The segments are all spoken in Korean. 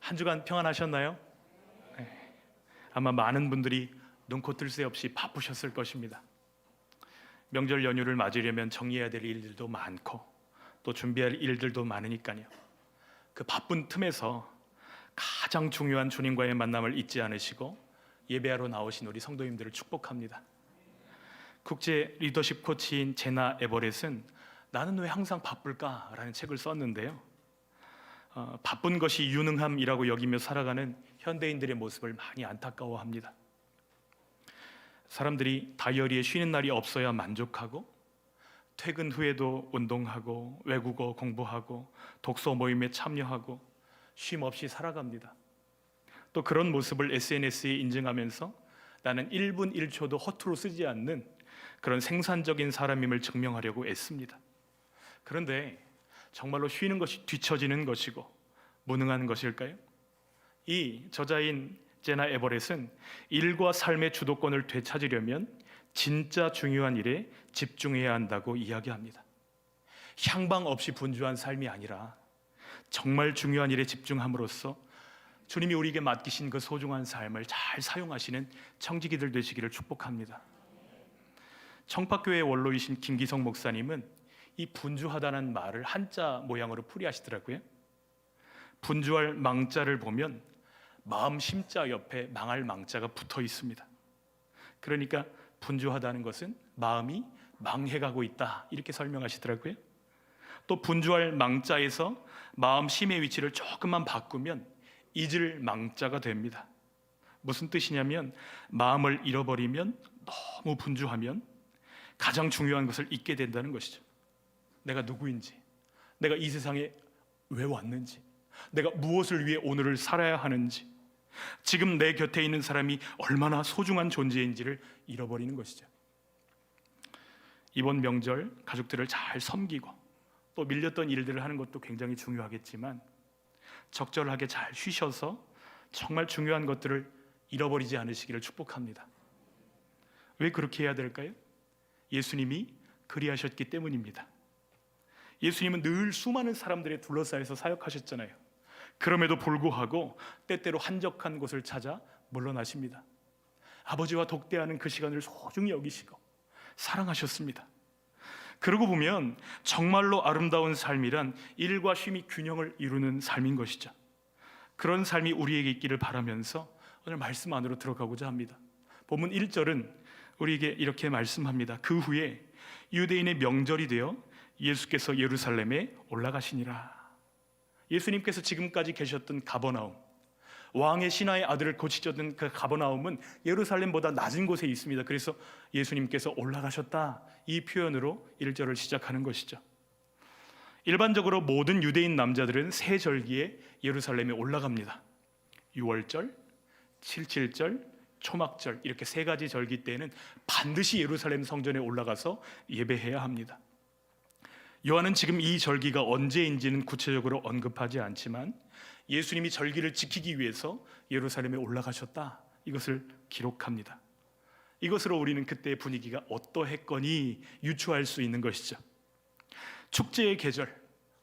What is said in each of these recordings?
한 주간 평안하셨나요? 네. 아마 많은 분들이 눈코 뜰 새 없이 바쁘셨을 것입니다. 명절 연휴를 맞으려면 정리해야 될 일들도 많고 또 준비할 일들도 많으니까요. 그 바쁜 틈에서 가장 중요한 주님과의 만남을 잊지 않으시고 예배하러 나오신 우리 성도님들을 축복합니다. 국제 리더십 코치인 제나 에버렛은 나는 왜 항상 바쁠까? 라는 책을 썼는데요. 바쁜 것이 유능함이라고 여기며 살아가는 현대인들의 모습을 많이 안타까워합니다. 사람들이 다이어리에 쉬는 날이 없어야 만족하고 퇴근 후에도 운동하고 외국어 공부하고 독서 모임에 참여하고 쉼 없이 살아갑니다. 또 그런 모습을 SNS에 인증하면서 나는 1분 1초도 허투루 쓰지 않는 그런 생산적인 사람임을 증명하려고 애씁니다. 그런데 정말로 쉬는 것이 뒤처지는 것이고 무능한 것일까요? 이 저자인 제나 에버렛은 일과 삶의 주도권을 되찾으려면 진짜 중요한 일에 집중해야 한다고 이야기합니다. 향방 없이 분주한 삶이 아니라 정말 중요한 일에 집중함으로써 주님이 우리에게 맡기신 그 소중한 삶을 잘 사용하시는 청지기들 되시기를 축복합니다. 청파교회 원로이신 김기성 목사님은 이 분주하다는 말을 한자 모양으로 풀이하시더라고요. 분주할 망자를 보면 마음 심자 옆에 망할 망자가 붙어 있습니다. 그러니까 분주하다는 것은 마음이 망해가고 있다, 이렇게 설명하시더라고요. 또 분주할 망자에서 마음 심의 위치를 조금만 바꾸면 잊을 망자가 됩니다. 무슨 뜻이냐면 마음을 잃어버리면, 너무 분주하면 가장 중요한 것을 잊게 된다는 것이죠. 내가 누구인지, 내가 이 세상에 왜 왔는지, 내가 무엇을 위해 오늘을 살아야 하는지, 지금 내 곁에 있는 사람이 얼마나 소중한 존재인지를 잃어버리는 것이죠. 이번 명절 가족들을 잘 섬기고 또 밀렸던 일들을 하는 것도 굉장히 중요하겠지만 적절하게 잘 쉬셔서 정말 중요한 것들을 잃어버리지 않으시기를 축복합니다. 왜 그렇게 해야 될까요? 예수님이 그리하셨기 때문입니다. 예수님은 늘 수많은 사람들에 둘러싸여서 사역하셨잖아요. 그럼에도 불구하고 때때로 한적한 곳을 찾아 물러나십니다. 아버지와 독대하는 그 시간을 소중히 여기시고 사랑하셨습니다. 그러고 보면 정말로 아름다운 삶이란 일과 쉼이 균형을 이루는 삶인 것이죠. 그런 삶이 우리에게 있기를 바라면서 오늘 말씀 안으로 들어가고자 합니다. 본문 1절은 우리에게 이렇게 말씀합니다. 그 후에 유대인의 명절이 되어 예수께서 예루살렘에 올라가시니라. 예수님께서 지금까지 계셨던 가버나움, 왕의 신하의 아들을 고치셨던 그 가버나움은 예루살렘보다 낮은 곳에 있습니다. 그래서 예수님께서 올라가셨다, 이 표현으로 1절을 시작하는 것이죠. 일반적으로 모든 유대인 남자들은 세 절기에 예루살렘에 올라갑니다. 6월절, 77절, 초막절, 이렇게 세 가지 절기 때에는 반드시 예루살렘 성전에 올라가서 예배해야 합니다. 요한은 지금 이 절기가 언제인지는 구체적으로 언급하지 않지만 예수님이 절기를 지키기 위해서 예루살렘에 올라가셨다, 이것을 기록합니다. 이것으로 우리는 그때의 분위기가 어떠했거니 유추할 수 있는 것이죠. 축제의 계절,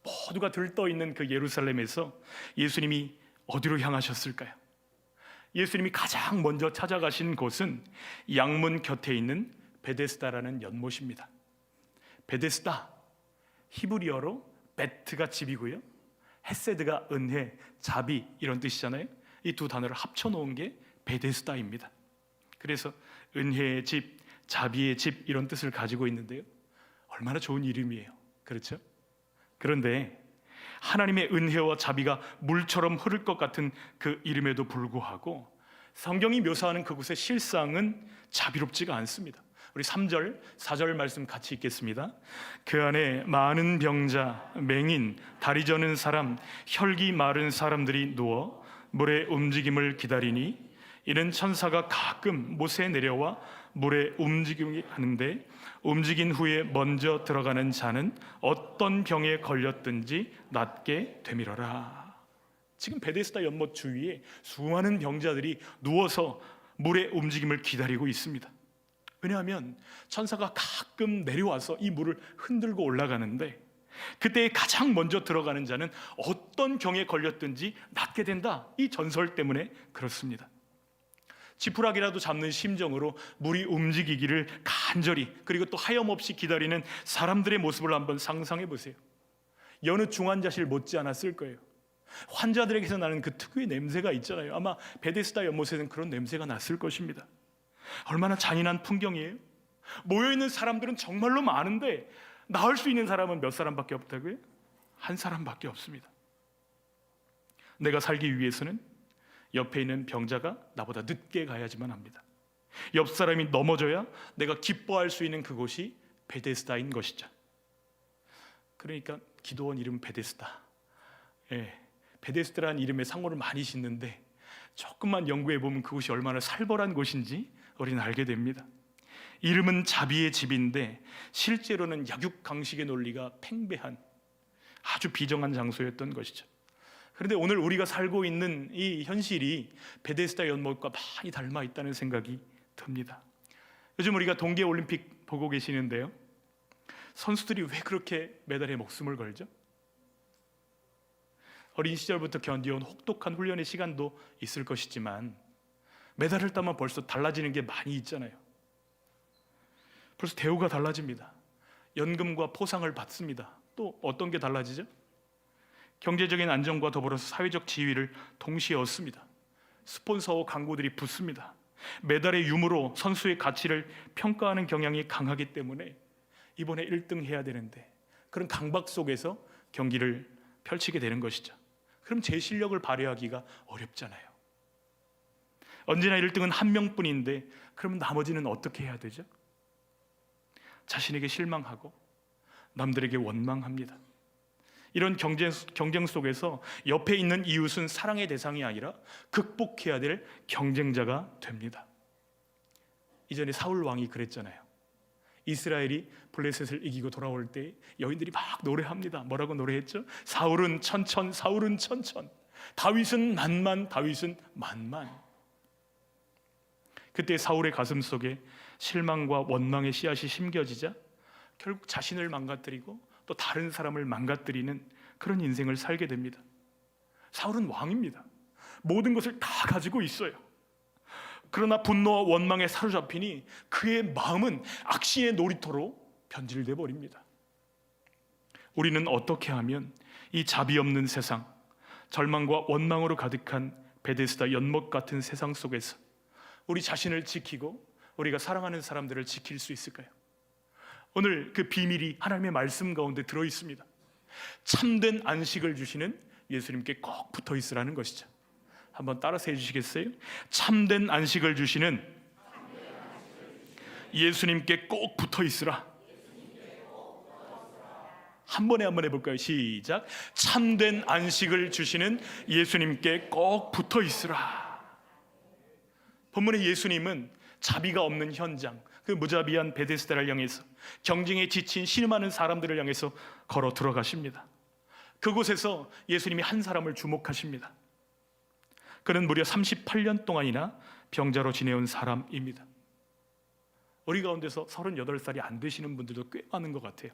모두가 들떠있는 그 예루살렘에서 예수님이 어디로 향하셨을까요? 예수님이 가장 먼저 찾아가신 곳은 양문 곁에 있는 베데스다라는 연못입니다. 베데스다, 히브리어로 베트가 집이고요, 헤세드가 은혜, 자비, 이런 뜻이잖아요. 이 두 단어를 합쳐놓은 게 베데스다입니다. 그래서 은혜의 집, 자비의 집, 이런 뜻을 가지고 있는데요, 얼마나 좋은 이름이에요, 그렇죠? 그런데 하나님의 은혜와 자비가 물처럼 흐를 것 같은 그 이름에도 불구하고 성경이 묘사하는 그곳의 실상은 자비롭지가 않습니다. 우리 3절, 4절 말씀 같이 읽겠습니다. 그 안에 많은 병자, 맹인, 다리 저는 사람, 혈기 마른 사람들이 누워 물의 움직임을 기다리니 이는 천사가 가끔 못에 내려와 물의 움직임이 하는데 움직인 후에 먼저 들어가는 자는 어떤 병에 걸렸든지 낫게 되밀어라. 지금 베데스다 연못 주위에 수많은 병자들이 누워서 물의 움직임을 기다리고 있습니다. 왜냐하면 천사가 가끔 내려와서 이 물을 흔들고 올라가는데 그때 가장 먼저 들어가는 자는 어떤 병에 걸렸든지 낫게 된다. 이 전설 때문에 그렇습니다. 지푸라기라도 잡는 심정으로 물이 움직이기를 간절히, 그리고 또 하염없이 기다리는 사람들의 모습을 한번 상상해 보세요. 여느 중환자실 못지 않았을 거예요. 환자들에게서 나는 그 특유의 냄새가 있잖아요. 아마 베데스다 연못에는 그런 냄새가 났을 것입니다. 얼마나 잔인한 풍경이에요. 모여있는 사람들은 정말로 많은데 나을 수 있는 사람은 몇 사람밖에 없다고요? 한 사람밖에 없습니다. 내가 살기 위해서는 옆에 있는 병자가 나보다 늦게 가야지만 합니다. 옆 사람이 넘어져야 내가 기뻐할 수 있는 그곳이 베데스다인 것이죠. 그러니까 기도원 이름 베데스다. 베데스다라는 이름에 상호를 많이 짓는데 조금만 연구해 보면 그곳이 얼마나 살벌한 곳인지 우리는 알게 됩니다. 이름은 자비의 집인데 실제로는 약육강식의 논리가 팽배한 아주 비정한 장소였던 것이죠. 그런데 오늘 우리가 살고 있는 이 현실이 베데스다 연못과 많이 닮아 있다는 생각이 듭니다. 요즘 우리가 동계올림픽 보고 계시는데요, 선수들이 왜 그렇게 메달에 목숨을 걸죠? 어린 시절부터 견디어온 혹독한 훈련의 시간도 있을 것이지만 메달을 따면 벌써 달라지는 게 많이 있잖아요. 벌써 대우가 달라집니다. 연금과 포상을 받습니다. 또 어떤 게 달라지죠? 경제적인 안정과 더불어서 사회적 지위를 동시에 얻습니다. 스폰서와 광고들이 붙습니다. 메달의 유무로 선수의 가치를 평가하는 경향이 강하기 때문에 이번에 1등 해야 되는데 그런 강박 속에서 경기를 펼치게 되는 것이죠. 그럼 제 실력을 발휘하기가 어렵잖아요. 언제나 1등은 한 명뿐인데 그러면 나머지는 어떻게 해야 되죠? 자신에게 실망하고 남들에게 원망합니다. 이런 경쟁 속에서 옆에 있는 이웃은 사랑의 대상이 아니라 극복해야 될 경쟁자가 됩니다. 이전에 사울 왕이 그랬잖아요. 이스라엘이 블레셋을 이기고 돌아올 때 여인들이 막 노래합니다. 뭐라고 노래했죠? 사울은 천천, 사울은 천천, 다윗은 만만, 다윗은 만만. 그때 사울의 가슴 속에 실망과 원망의 씨앗이 심겨지자 결국 자신을 망가뜨리고 또 다른 사람을 망가뜨리는 그런 인생을 살게 됩니다. 사울은 왕입니다. 모든 것을 다 가지고 있어요. 그러나 분노와 원망에 사로잡히니 그의 마음은 악신의 놀이터로 변질돼 버립니다. 우리는 어떻게 하면 이 자비 없는 세상, 절망과 원망으로 가득한 베데스다 연못 같은 세상 속에서 우리 자신을 지키고 우리가 사랑하는 사람들을 지킬 수 있을까요? 오늘 그 비밀이 하나님의 말씀 가운데 들어 있습니다. 참된 안식을 주시는 예수님께 꼭 붙어 있으라는 것이죠. 한번 따라서 해주시겠어요? 참된 안식을 주시는 예수님께 꼭 붙어 있으라. 한 번에 한번 해볼까요? 시작. 참된 안식을 주시는 예수님께 꼭 붙어 있으라. 본문의 예수님은 자비가 없는 현장, 그 무자비한 베데스다를 향해서 경쟁에 지친 신음하는 사람들을 향해서 걸어 들어가십니다. 그곳에서 예수님이 한 사람을 주목하십니다. 그는 무려 38년 동안이나 병자로 지내온 사람입니다. 우리 가운데서 38살이 안 되시는 분들도 꽤 많은 것 같아요.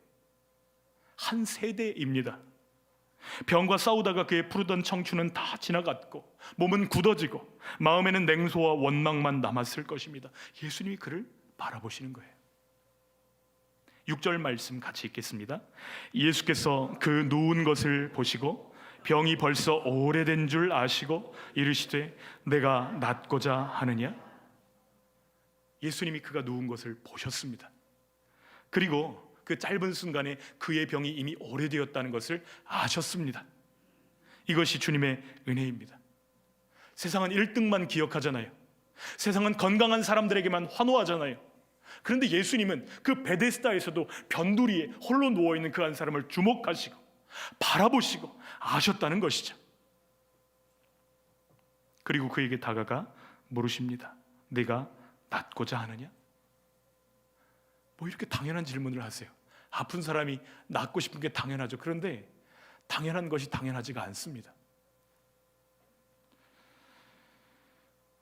한 세대입니다. 병과 싸우다가 그의 푸르던 청춘은 다 지나갔고 몸은 굳어지고 마음에는 냉소와 원망만 남았을 것입니다. 예수님이 그를 바라보시는 거예요. 6절 말씀 같이 읽겠습니다. 예수께서 그 누운 것을 보시고 병이 벌써 오래된 줄 아시고 이르시되 내가 낫고자 하느냐? 예수님이 그가 누운 것을 보셨습니다. 그리고 그 짧은 순간에 그의 병이 이미 오래되었다는 것을 아셨습니다. 이것이 주님의 은혜입니다. 세상은 1등만 기억하잖아요. 세상은 건강한 사람들에게만 환호하잖아요. 그런데 예수님은 그 베데스다에서도 변두리에 홀로 누워있는 그 한 사람을 주목하시고 바라보시고 아셨다는 것이죠. 그리고 그에게 다가가 물으십니다. 내가 낫고자 하느냐? 뭐 이렇게 당연한 질문을 하세요. 아픈 사람이 낫고 싶은 게 당연하죠. 그런데 당연한 것이 당연하지가 않습니다.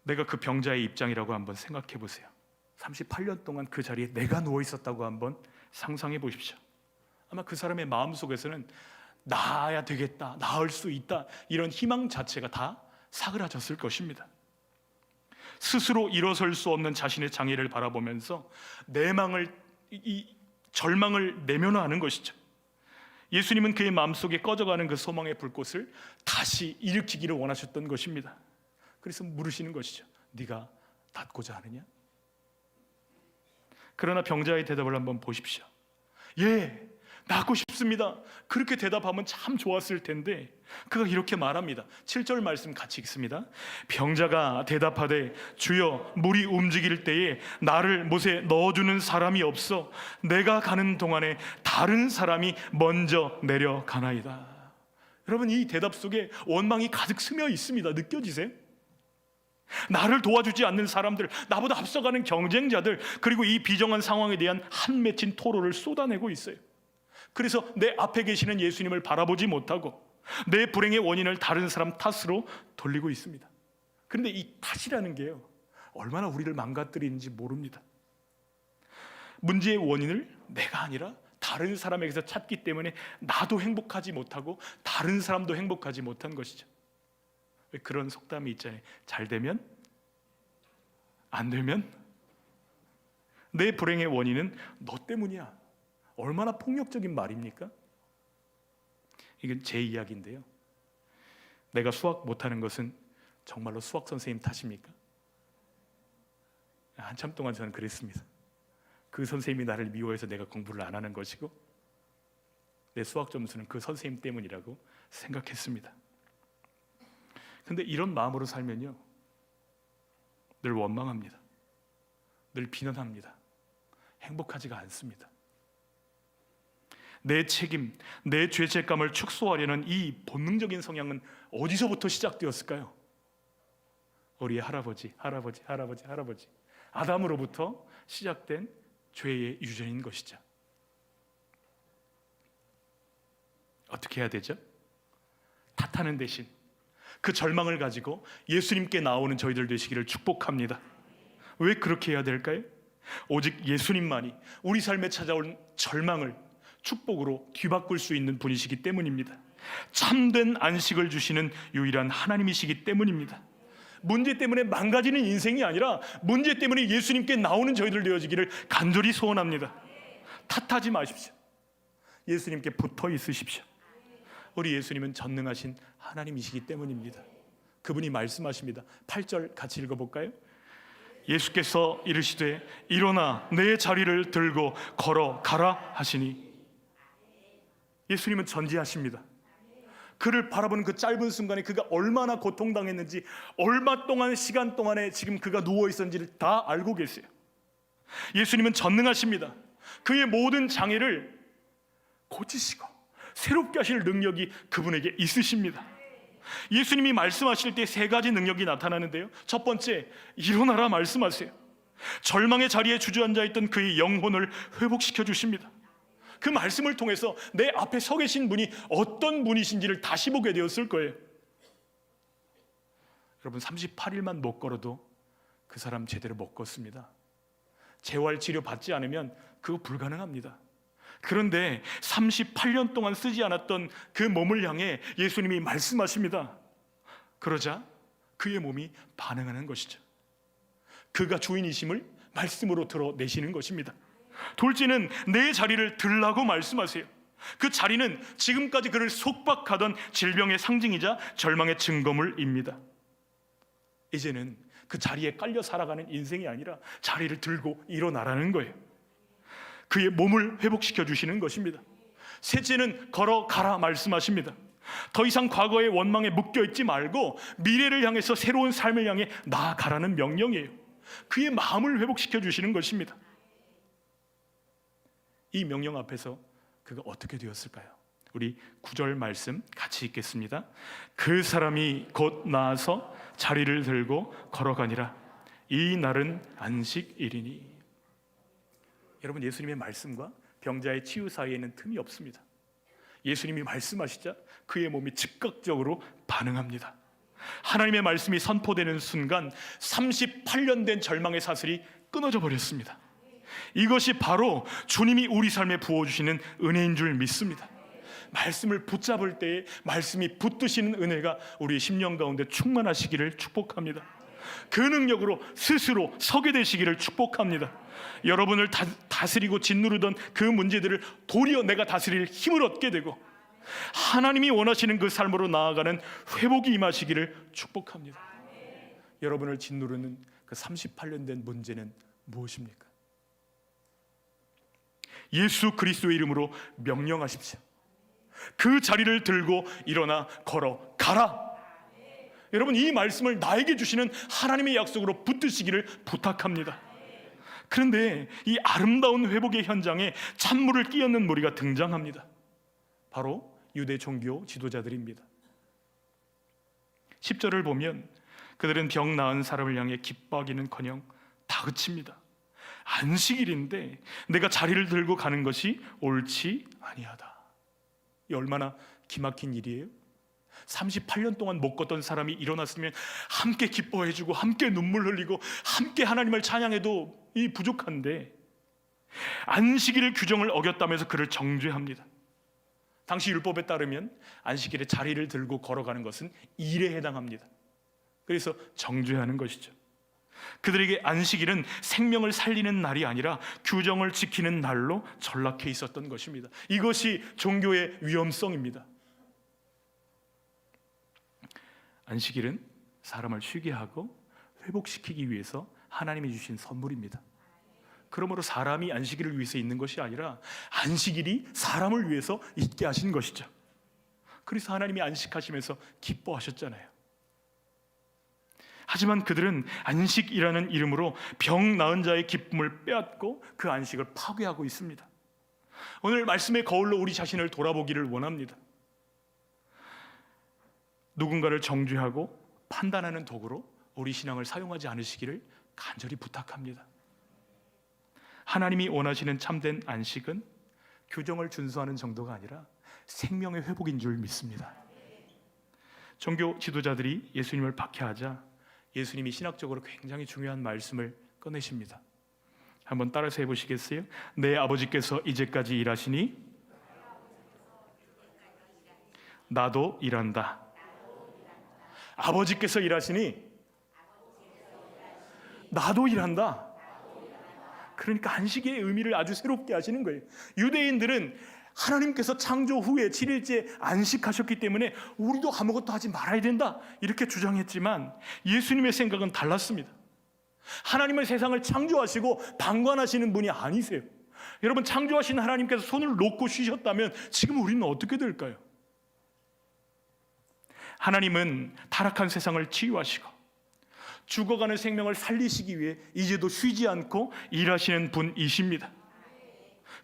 내가 그 병자의 입장이라고 한번 생각해 보세요. 38년 동안 그 자리에 내가 누워 있었다고 한번 상상해 보십시오. 아마 그 사람의 마음속에서는 나아야 되겠다, 나을 수 있다, 이런 희망 자체가 다 사그라졌을 것입니다. 스스로 일어설 수 없는 자신의 장애를 바라보면서 이 절망을 내면화하는 것이죠. 예수님은 그의 마음속에 꺼져가는 그 소망의 불꽃을 다시 일으키기를 원하셨던 것입니다. 그래서 물으시는 것이죠. 네가 낫고자 하느냐? 그러나 병자의 대답을 한번 보십시오. 예, 낫고 싶습니다. 그렇게 대답하면 참 좋았을 텐데 그가 이렇게 말합니다. 7절 말씀 같이 읽습니다. 병자가 대답하되 주여, 물이 움직일 때에 나를 못에 넣어주는 사람이 없어 내가 가는 동안에 다른 사람이 먼저 내려가나이다. 여러분, 이 대답 속에 원망이 가득 스며 있습니다. 느껴지세요? 나를 도와주지 않는 사람들, 나보다 앞서가는 경쟁자들, 그리고 이 비정한 상황에 대한 한 맺힌 토로를 쏟아내고 있어요. 그래서 내 앞에 계시는 예수님을 바라보지 못하고 내 불행의 원인을 다른 사람 탓으로 돌리고 있습니다. 그런데 이 탓이라는 게요, 얼마나 우리를 망가뜨리는지 모릅니다. 문제의 원인을 내가 아니라 다른 사람에게서 찾기 때문에 나도 행복하지 못하고 다른 사람도 행복하지 못한 것이죠. 왜 그런 속담이 있잖아요. 잘 되면, 안 되면 내 불행의 원인은 너 때문이야. 얼마나 폭력적인 말입니까? 이건 제 이야기인데요, 내가 수학 못하는 것은 정말로 수학 선생님 탓입니까? 한참 동안 저는 그랬습니다. 그 선생님이 나를 미워해서 내가 공부를 안 하는 것이고 내 수학 점수는 그 선생님 때문이라고 생각했습니다. 근데 이런 마음으로 살면요, 늘 원망합니다. 늘 비난합니다. 행복하지가 않습니다. 내 책임, 내 죄책감을 축소하려는 이 본능적인 성향은 어디서부터 시작되었을까요? 우리의 할아버지 아담으로부터 시작된 죄의 유전인 것이죠. 어떻게 해야 되죠? 탓하는 대신 그 절망을 가지고 예수님께 나오는 저희들 되시기를 축복합니다. 왜 그렇게 해야 될까요? 오직 예수님만이 우리 삶에 찾아온 절망을 축복으로 뒤바꿀 수 있는 분이시기 때문입니다. 참된 안식을 주시는 유일한 하나님이시기 때문입니다. 문제 때문에 망가지는 인생이 아니라 문제 때문에 예수님께 나오는 저희들 되어지기를 간절히 소원합니다. 탓하지 마십시오. 예수님께 붙어 있으십시오. 우리 예수님은 전능하신 하나님이시기 때문입니다. 그분이 말씀하십니다. 8절 같이 읽어볼까요? 예수께서 이르시되 일어나 내 자리를 들고 걸어가라 하시니. 예수님은 전지하십니다. 그를 바라보는 그 짧은 순간에 그가 얼마나 고통당했는지, 얼마 동안 시간 동안에 지금 그가 누워있었는지를 다 알고 계세요. 예수님은 전능하십니다. 그의 모든 장애를 고치시고 새롭게 하실 능력이 그분에게 있으십니다. 예수님이 말씀하실 때 세 가지 능력이 나타나는데요, 첫 번째, 일어나라 말씀하세요. 절망의 자리에 주저앉아 있던 그의 영혼을 회복시켜 주십니다. 그 말씀을 통해서 내 앞에 서 계신 분이 어떤 분이신지를 다시 보게 되었을 거예요. 여러분, 38일만 못 걸어도 그 사람 제대로 못 걷습니다. 재활치료 받지 않으면 그거 불가능합니다. 그런데 38년 동안 쓰지 않았던 그 몸을 향해 예수님이 말씀하십니다. 그러자 그의 몸이 반응하는 것이죠. 그가 주인이심을 말씀으로 드러내시는 것입니다. 둘째는 내 자리를 들라고 말씀하세요. 그 자리는 지금까지 그를 속박하던 질병의 상징이자 절망의 증거물입니다. 이제는 그 자리에 깔려 살아가는 인생이 아니라 자리를 들고 일어나라는 거예요. 그의 몸을 회복시켜 주시는 것입니다. 셋째는 걸어가라 말씀하십니다. 더 이상 과거의 원망에 묶여있지 말고 미래를 향해서 새로운 삶을 향해 나아가라는 명령이에요. 그의 마음을 회복시켜 주시는 것입니다. 이 명령 앞에서 그가 어떻게 되었을까요? 우리 9절 말씀 같이 읽겠습니다. 그 사람이 곧 나아서 자리를 들고 걸어가니라. 이 날은 안식일이니. 여러분, 예수님의 말씀과 병자의 치유 사이에는 틈이 없습니다. 예수님이 말씀하시자 그의 몸이 즉각적으로 반응합니다. 하나님의 말씀이 선포되는 순간 38년 된 절망의 사슬이 끊어져 버렸습니다. 이것이 바로 주님이 우리 삶에 부어주시는 은혜인 줄 믿습니다. 말씀을 붙잡을 때에 말씀이 붙드시는 은혜가 우리 심령 가운데 충만하시기를 축복합니다. 그 능력으로 스스로 서게 되시기를 축복합니다. 여러분을 다스리고 짓누르던 그 문제들을 도리어 내가 다스릴 힘을 얻게 되고 하나님이 원하시는 그 삶으로 나아가는 회복이 임하시기를 축복합니다. 여러분을 짓누르는 그 38년 된 문제는 무엇입니까? 예수 그리스도의 이름으로 명령하십시오. 그 자리를 들고 일어나 걸어가라. 여러분, 이 말씀을 나에게 주시는 하나님의 약속으로 붙드시기를 부탁합니다. 그런데 이 아름다운 회복의 현장에 찬물을 끼얹는 무리가 등장합니다. 바로 유대 종교 지도자들입니다. 10절을 보면 그들은 병 나은 사람을 향해 기뻐하기는커녕 다그칩니다. 안식일인데 내가 자리를 들고 가는 것이 옳지 아니하다. 이 얼마나 기막힌 일이에요. 38년 동안 못 걷던 사람이 일어났으면 함께 기뻐해주고 함께 눈물 흘리고 함께 하나님을 찬양해도 이 부족한데 안식일 규정을 어겼다면서 그를 정죄합니다. 당시 율법에 따르면 안식일에 자리를 들고 걸어가는 것은 일에 해당합니다. 그래서 정죄하는 것이죠. 그들에게 안식일은 생명을 살리는 날이 아니라 규정을 지키는 날로 전락해 있었던 것입니다. 이것이 종교의 위험성입니다. 안식일은 사람을 쉬게 하고 회복시키기 위해서 하나님이 주신 선물입니다. 그러므로 사람이 안식일을 위해서 있는 것이 아니라 안식일이 사람을 위해서 있게 하신 것이죠. 그래서 하나님이 안식하시면서 기뻐하셨잖아요. 하지만 그들은 안식이라는 이름으로 병 나은 자의 기쁨을 빼앗고 그 안식을 파괴하고 있습니다. 오늘 말씀의 거울로 우리 자신을 돌아보기를 원합니다. 누군가를 정죄하고 판단하는 도구로 우리 신앙을 사용하지 않으시기를 간절히 부탁합니다. 하나님이 원하시는 참된 안식은 규정을 준수하는 정도가 아니라 생명의 회복인 줄 믿습니다. 종교 지도자들이 예수님을 박해하자 예수님이 신학적으로 굉장히 중요한 말씀을 꺼내십니다. 한번 따라서 해보시겠어요? 내 아버지께서 이제까지 일하시니 나도 일한다. 아버지께서 일하시니 나도 일한다. 그러니까 안식의 의미를 아주 새롭게 하시는 거예요. 유대인들은 하나님께서 창조 후에 7일째 안식하셨기 때문에 우리도 아무것도 하지 말아야 된다 이렇게 주장했지만 예수님의 생각은 달랐습니다. 하나님은 세상을 창조하시고 방관하시는 분이 아니세요. 여러분, 창조하신 하나님께서 손을 놓고 쉬셨다면 지금 우리는 어떻게 될까요? 하나님은 타락한 세상을 치유하시고 죽어가는 생명을 살리시기 위해 이제도 쉬지 않고 일하시는 분이십니다.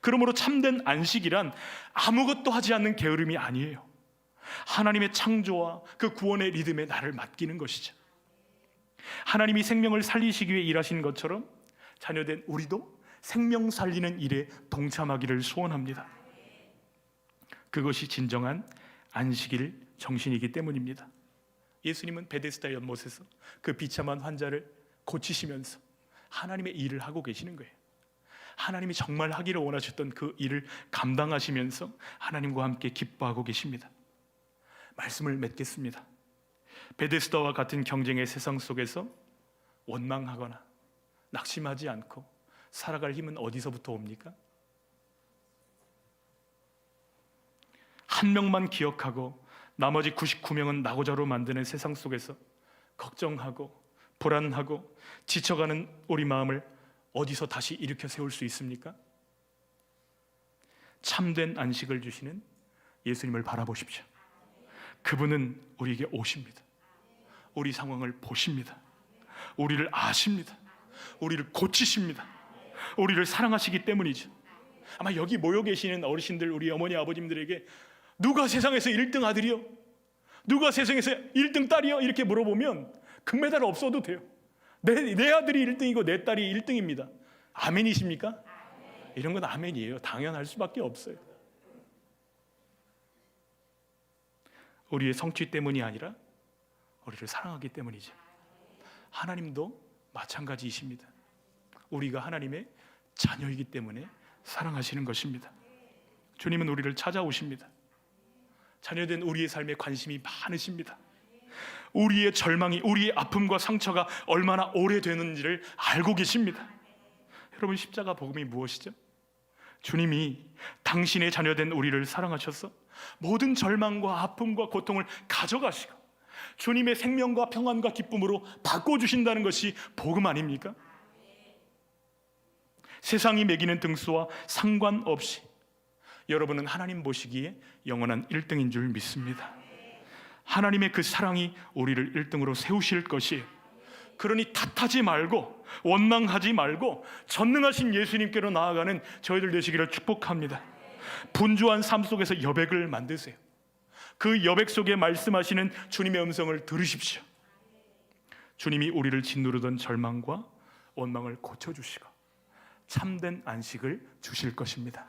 그러므로 참된 안식이란 아무것도 하지 않는 게으름이 아니에요. 하나님의 창조와 그 구원의 리듬에 나를 맡기는 것이죠. 하나님이 생명을 살리시기 위해 일하신 것처럼 자녀된 우리도 생명 살리는 일에 동참하기를 소원합니다. 그것이 진정한 안식일 정신이기 때문입니다. 예수님은 베데스다 연못에서 그 비참한 환자를 고치시면서 하나님의 일을 하고 계시는 거예요. 하나님이 정말 하기를 원하셨던 그 일을 감당하시면서 하나님과 함께 기뻐하고 계십니다. 말씀을 맺겠습니다. 베데스다와 같은 경쟁의 세상 속에서 원망하거나 낙심하지 않고 살아갈 힘은 어디서부터 옵니까? 한 명만 기억하고 나머지 99명은 낙오자로 만드는 세상 속에서 걱정하고 불안하고 지쳐가는 우리 마음을 어디서 다시 일으켜 세울 수 있습니까? 참된 안식을 주시는 예수님을 바라보십시오. 그분은 우리에게 오십니다. 우리 상황을 보십니다. 우리를 아십니다. 우리를 고치십니다. 우리를 사랑하시기 때문이죠. 아마 여기 모여 계시는 어르신들, 우리 어머니 아버님들에게 누가 세상에서 1등 아들이요? 누가 세상에서 1등 딸이요? 이렇게 물어보면 금메달 없어도 돼요. 내 아들이 1등이고 내 딸이 1등입니다. 아멘이십니까? 이런 건 아멘이에요. 당연할 수밖에 없어요. 우리의 성취 때문이 아니라 우리를 사랑하기 때문이죠. 하나님도 마찬가지이십니다. 우리가 하나님의 자녀이기 때문에 사랑하시는 것입니다. 주님은 우리를 찾아오십니다. 자녀된 우리의 삶에 관심이 많으십니다. 우리의 절망이, 우리의 아픔과 상처가 얼마나 오래되는지를 알고 계십니다. 여러분, 십자가 복음이 무엇이죠? 주님이 당신의 자녀된 우리를 사랑하셔서 모든 절망과 아픔과 고통을 가져가시고 주님의 생명과 평안과 기쁨으로 바꿔주신다는 것이 복음 아닙니까? 세상이 매기는 등수와 상관없이 여러분은 하나님 보시기에 영원한 1등인 줄 믿습니다. 하나님의 그 사랑이 우리를 1등으로 세우실 것이에요. 그러니 탓하지 말고 원망하지 말고 전능하신 예수님께로 나아가는 저희들 되시기를 축복합니다. 분주한 삶 속에서 여백을 만드세요. 그 여백 속에 말씀하시는 주님의 음성을 들으십시오. 주님이 우리를 짓누르던 절망과 원망을 고쳐주시고 참된 안식을 주실 것입니다.